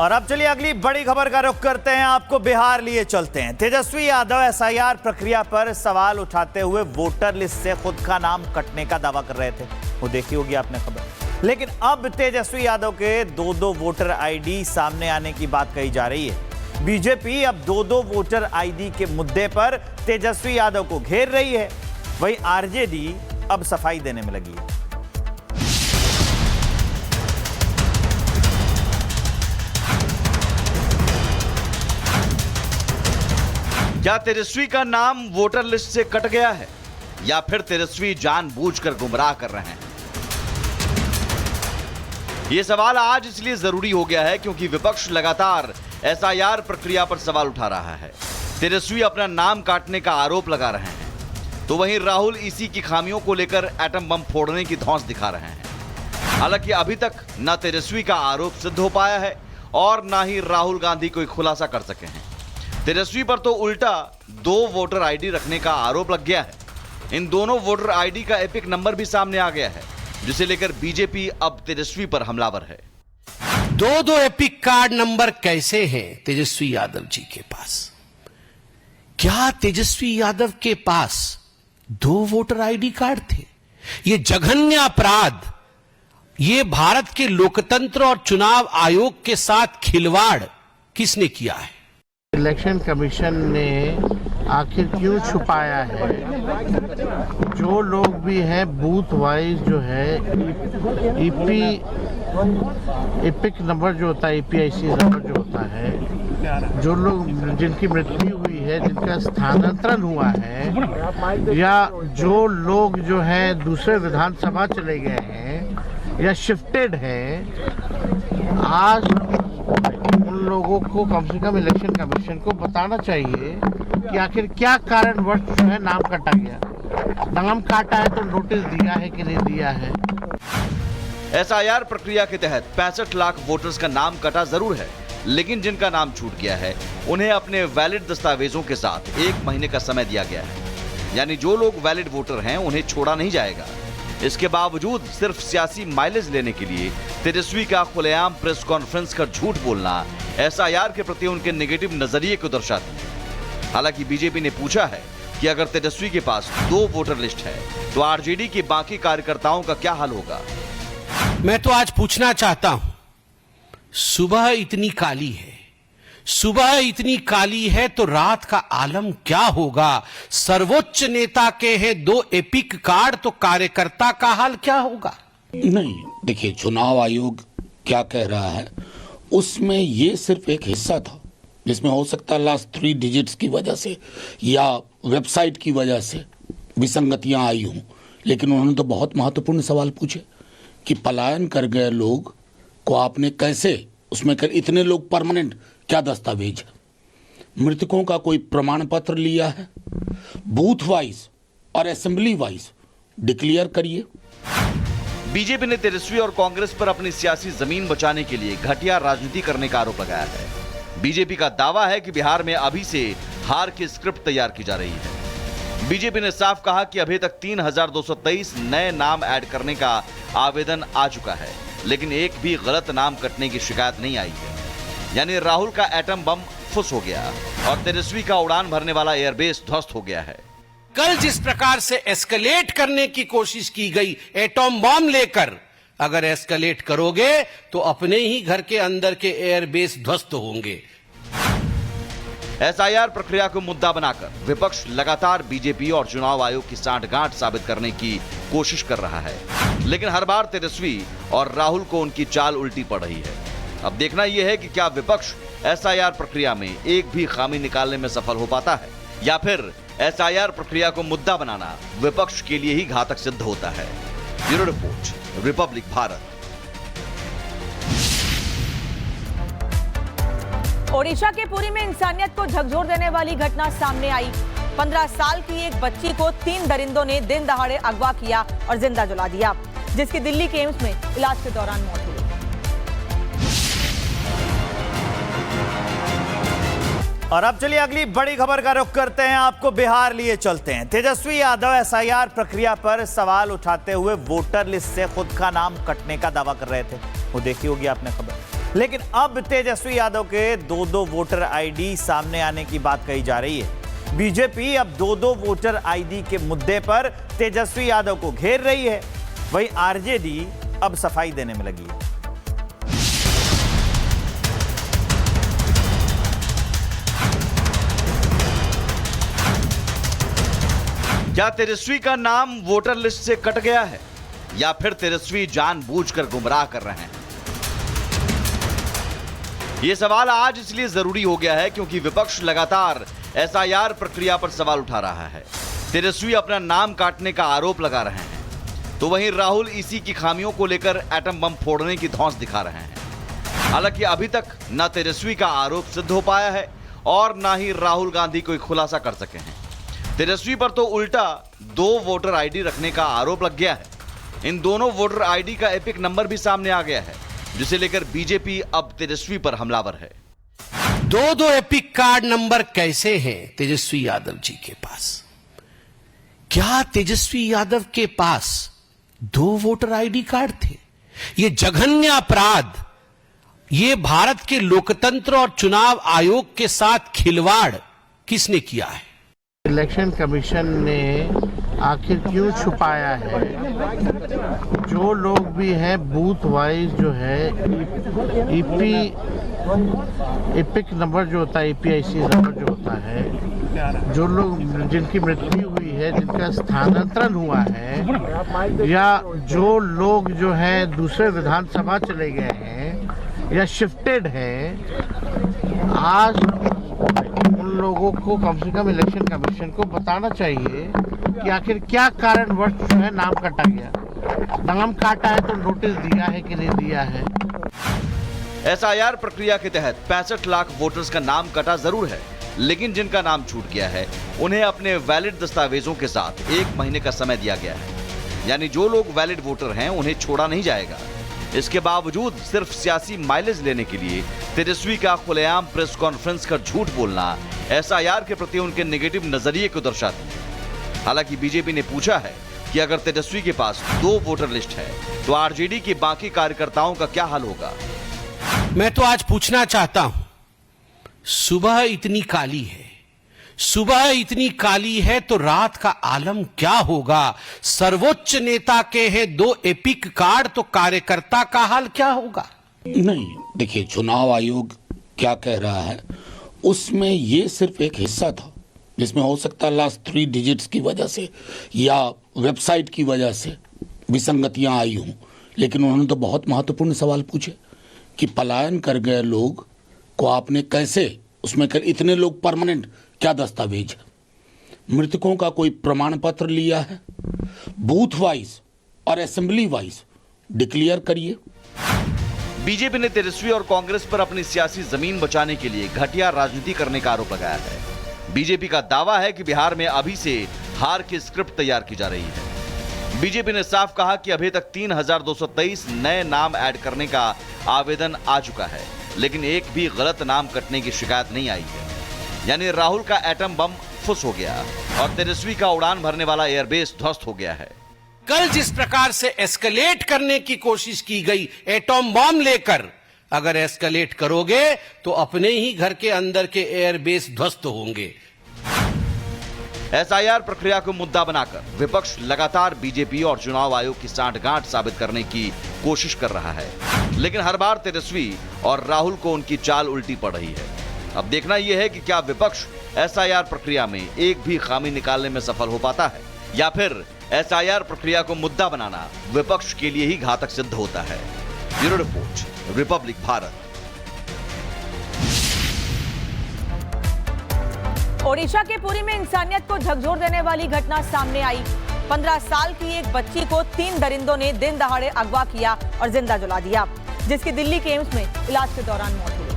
और अब चलिए अगली बड़ी खबर का रुख करते हैं। आपको बिहार लिए चलते हैं। तेजस्वी यादव एसआईआर प्रक्रिया पर सवाल उठाते हुए वोटर लिस्ट से खुद का नाम कटने का दावा कर रहे थे। वो देखी होगी आपने खबर। लेकिन अब तेजस्वी यादव के दो वोटर आईडी सामने आने की बात कही जा रही है। बीजेपी अब दो वोटर आईडी के मुद्दे पर तेजस्वी यादव को घेर रही है। वहीं आरजेडी अब सफाई देने में लगी है। क्या तेजस्वी का नाम वोटर लिस्ट से कट गया है या फिर तेजस्वी जानबूझकर गुमराह कर रहे हैं? यह सवाल आज इसलिए जरूरी हो गया है क्योंकि विपक्ष लगातार एसआईआर प्रक्रिया पर सवाल उठा रहा है। तेजस्वी अपना नाम काटने का आरोप लगा रहे हैं, तो वहीं राहुल इसी की खामियों को लेकर एटम बम फोड़ने की धौंस दिखा रहे हैं। हालांकि अभी तक न तेजस्वी का आरोप सिद्ध हो पाया है और न ही राहुल गांधी कोई खुलासा कर सके हैं। तेजस्वी पर तो उल्टा 2 वोटर आईडी रखने का आरोप लग गया है। इन दोनों वोटर आईडी का एपिक नंबर भी सामने आ गया है, जिसे लेकर बीजेपी अब तेजस्वी पर हमलावर है। दो एपिक कार्ड नंबर कैसे हैं तेजस्वी यादव जी के पास? क्या तेजस्वी यादव के पास 2 वोटर आईडी कार्ड थे? ये जघन्य अपराध, ये भारत के लोकतंत्र और चुनाव आयोग के साथ खिलवाड़ किसने किया है? इलेक्शन कमीशन ने आखिर क्यों छुपाया है? जो लोग भी हैं बूथ वाइज जो है एपिक नंबर जो होता है, EPIC नंबर जो होता है, जो लोग जिनकी मृत्यु हुई है, जिनका स्थानांतरण हुआ है, या जो लोग जो है दूसरे विधानसभा चले गए हैं या शिफ्टेड हैं, आज उन लोगों को कम से कम इलेक्शन कमीशन को बताना चाहिए कि आखिर क्या कारणवश जो है नाम काटा गया। नाम काटा है तो नोटिस दिया है कि नहीं दिया है? एसआईआर प्रक्रिया के तहत 65 लाख वोटर्स का नाम कटा जरूर है, लेकिन जिनका नाम छूट गया है उन्हें अपने वैलिड दस्तावेजों के साथ 1 महीने का समय दिया गया है। यानी जो लोग वैलिड वोटर हैं उन्हें छोड़ा नहीं जाएगा। इसके बावजूद सिर्फ सियासी माइलेज लेने के लिए तेजस्वी का खुलेआम प्रेस कॉन्फ्रेंस कर झूठ बोलना एसआईआर के प्रति उनके नेगेटिव नजरिए को दर्शाती है। हालांकि बीजेपी ने पूछा है कि अगर तेजस्वी के पास 2 वोटर लिस्ट है तो आरजेडी के बाकी कार्यकर्ताओं का क्या हाल होगा? मैं तो आज पूछना चाहता हूं, सुबह इतनी काली है, सुबह इतनी काली है तो रात का आलम क्या होगा? सर्वोच्च नेता के हैं 2 एपिक कार्ड तो कार्यकर्ता का हाल क्या होगा? नहीं, देखिए, चुनाव आयोग क्या कह रहा है उसमें ये सिर्फ एक हिस्सा था, जिसमें हो सकता है लास्ट 3 डिजिट्स की वजह से या वेबसाइट की वजह से विसंगतियां आई हों, लेकिन उन्होंने तो बहुत महत्वपूर्ण सवाल पूछे कि पलायन कर गए लोग को आपने कैसे उसमें कर, इतने लोग परमानेंट, क्या दस्तावेज, मृतकों का कोई प्रमाण पत्र लिया है? बूथ वाइज और असेंबली वाइज डिक्लेयर करिए। बीजेपी ने तेजस्वी और कांग्रेस पर अपनी सियासी जमीन बचाने के लिए घटिया राजनीति करने का आरोप लगाया है। बीजेपी का दावा है कि बिहार में अभी से हार की स्क्रिप्ट तैयार की जा रही है। बीजेपी ने साफ कहा कि अभी तक 3223 नए नाम ऐड करने का आवेदन आ चुका है, लेकिन एक भी गलत नाम कटने की शिकायत नहीं आई है। यानी राहुल का एटम बम फुस हो गया और तेजस्वी का उड़ान भरने वाला एयरबेस ध्वस्त हो गया है। कल जिस प्रकार से एस्केलेट करने की कोशिश की गई एटॉम बम लेकर, अगर एस्केलेट करोगे तो अपने ही घर के अंदर के एयरबेस ध्वस्त होंगे। एसआईआर प्रक्रिया को मुद्दा बनाकर विपक्ष लगातार बीजेपी और चुनाव आयोग की सांठगांठ साबित करने की कोशिश कर रहा है, लेकिन हर बार तेजस्वी और राहुल को उनकी चाल उल्टी पड़ रही है। अब देखना यह है कि क्या विपक्ष एसआईआर प्रक्रिया में एक भी खामी निकालने में सफल हो पाता है या फिर एसआईआर प्रक्रिया को मुद्दा बनाना विपक्ष के लिए ही घातक सिद्ध होता है। Bureau report, Republic Bharat. Odisha के पुरी में इंसानियत को झकझोर देने वाली घटना सामने आई। 15 साल की एक बच्ची को 3 दरिंदों ने दिन दहाड़े अगवा किया और जिंदा जला दिया, जिसकी दिल्ली के एम्स में इलाज के दौरान मौत हुई। और अब चलिए अगली बड़ी खबर का रुख करते हैं। आपको बिहार लिए चलते हैं। तेजस्वी यादव एसआईआर प्रक्रिया पर सवाल उठाते हुए वोटर लिस्ट से खुद का नाम कटने का दावा कर रहे थे। वो देखी होगी आपने खबर। लेकिन अब तेजस्वी यादव के 2-2 वोटर आईडी सामने आने की बात कही जा रही है। बीजेपी अब 2-2 वोटर आईडी के मुद्दे पर तेजस्वी यादव को घेर रही है। वहीं आरजेडी अब सफाई देने में लगी है। क्या तेजस्वी का नाम वोटर लिस्ट से कट गया है या फिर तेजस्वी जानबूझकर गुमराह कर रहे हैं? यह सवाल आज इसलिए जरूरी हो गया है क्योंकि विपक्ष लगातार एसआईआर प्रक्रिया पर सवाल उठा रहा है। तेजस्वी अपना नाम काटने का आरोप लगा रहे हैं, तो वहीं राहुल इसी की खामियों को लेकर एटम बम फोड़ने की धौंस दिखा रहे हैं। हालांकि अभी तक न तेजस्वी का आरोप सिद्ध हो पाया है और न ही राहुल गांधी कोई खुलासा कर सके हैं। तेजस्वी पर तो उल्टा 2 वोटर आईडी रखने का आरोप लग गया है। इन दोनों वोटर आईडी का एपिक नंबर भी सामने आ गया है, जिसे लेकर बीजेपी अब तेजस्वी पर हमलावर है। 2-2 एपिक कार्ड नंबर कैसे हैं तेजस्वी यादव जी के पास? क्या तेजस्वी यादव के पास 2 वोटर आईडी कार्ड थे? ये जघन्य अपराध, ये भारत के लोकतंत्र और चुनाव आयोग के साथ खिलवाड़ किसने किया है? इलेक्शन कमीशन ने आखिर क्यों छुपाया है? जो लोग भी हैं बूथ वाइज जो है एपिक नंबर जो होता है, ईपीआईसी नंबर जो होता है, जो लोग जिनकी मृत्यु हुई है, जिनका स्थानांतरण हुआ है, या जो लोग जो है दूसरे विधानसभा चले गए हैं या शिफ्टेड हैं, आज उन लोगों को कम से कम इलेक्शन कमीशन को बताना चाहिए कि आखिर क्या कारणवश जो है नाम काटा गया। नाम काटा है तो नोटिस दिया है कि नहीं दिया है? एसआईआर प्रक्रिया के तहत 65 लाख वोटर्स का नाम कटा जरूर है, लेकिन जिनका नाम छूट गया है उन्हें अपने वैलिड दस्तावेजों के साथ 1 महीने का समय दिया गया है। यानी जो लोग वैलिड वोटर हैं उन्हें छोड़ा नहीं जाएगा। इसके बावजूद सिर्फ सियासी माइलेज लेने के लिए तेजस्वी का खुलेआम प्रेस कॉन्फ्रेंस कर झूठ बोलना एसआईआर के प्रति उनके नेगेटिव नजरिए को दर्शाती है। हालांकि बीजेपी ने पूछा है कि अगर तेजस्वी के पास 2 वोटर लिस्ट है तो आरजेडी के बाकी कार्यकर्ताओं का क्या हाल होगा? मैं तो आज पूछना चाहता हूं, सुबह इतनी काली है, सुबह इतनी काली है तो रात का आलम क्या होगा? सर्वोच्च नेता के हैं 2 एपिक कार्ड तो कार्यकर्ता का हाल क्या होगा? नहीं, देखिए चुनाव आयोग क्या कह रहा है उसमें ये सिर्फ एक हिस्सा था, जिसमें हो सकता है लास्ट 3 डिजिट्स की वजह से या वेबसाइट की वजह से विसंगतियां आई हों। लेकिन उन्होंने तो बहुत महत्वपूर्ण सवाल पूछे कि पलायन कर गए लोग को आपने कैसे उसमें कर, इतने लोग परमानेंट क्या दस्तावेज, मृतकों का कोई प्रमाण पत्र लिया है? बूथ वाइज और असेंबली वाइज डिक्लेयर करिए। बीजेपी ने तेजस्वी और कांग्रेस पर अपनी सियासी जमीन बचाने के लिए घटिया राजनीति करने का आरोप लगाया है। बीजेपी का दावा है कि बिहार में अभी से हार की स्क्रिप्ट तैयार की जा रही है। बीजेपी ने साफ कहा कि अभी तक 3223 नए नाम ऐड करने का आवेदन आ चुका है, लेकिन एक भी गलत नाम कटने की शिकायत नहीं आई है। यानी राहुल का एटम बम फुस हो गया और तेजस्वी का उड़ान भरने वाला एयरबेस ध्वस्त हो गया है। कल जिस प्रकार से एस्केलेट करने की कोशिश की गई एटॉम बम लेकर, अगर एस्केलेट करोगे तो अपने ही घर के अंदर के एयरबेस ध्वस्त होंगे। एसआईआर प्रक्रिया को मुद्दा बनाकर विपक्ष लगातार बीजेपी और चुनाव आयोग की सांठगांठ साबित करने की कोशिश कर रहा है, लेकिन हर बार तेजस्वी और राहुल को उनकी चाल उल्टी पड़ रही है। अब देखना यह है कि क्या विपक्ष एसआईआर प्रक्रिया में एक भी खामी निकालने में सफल हो पाता है या फिर एसआईआर प्रक्रिया को मुद्दा बनाना विपक्ष के लिए ही घातक सिद्ध होता है। Bureau report, Republic Bharat. Odisha के पुरी में इंसानियत को झकझोर देने वाली घटना सामने आई। 15 साल की एक बच्ची को 3 दरिंदों ने दिन दहाड़े अगवा किया और जिंदा जला दिया, जिसकी दिल्ली के एम्स में इलाज के दौरान मौत हुई।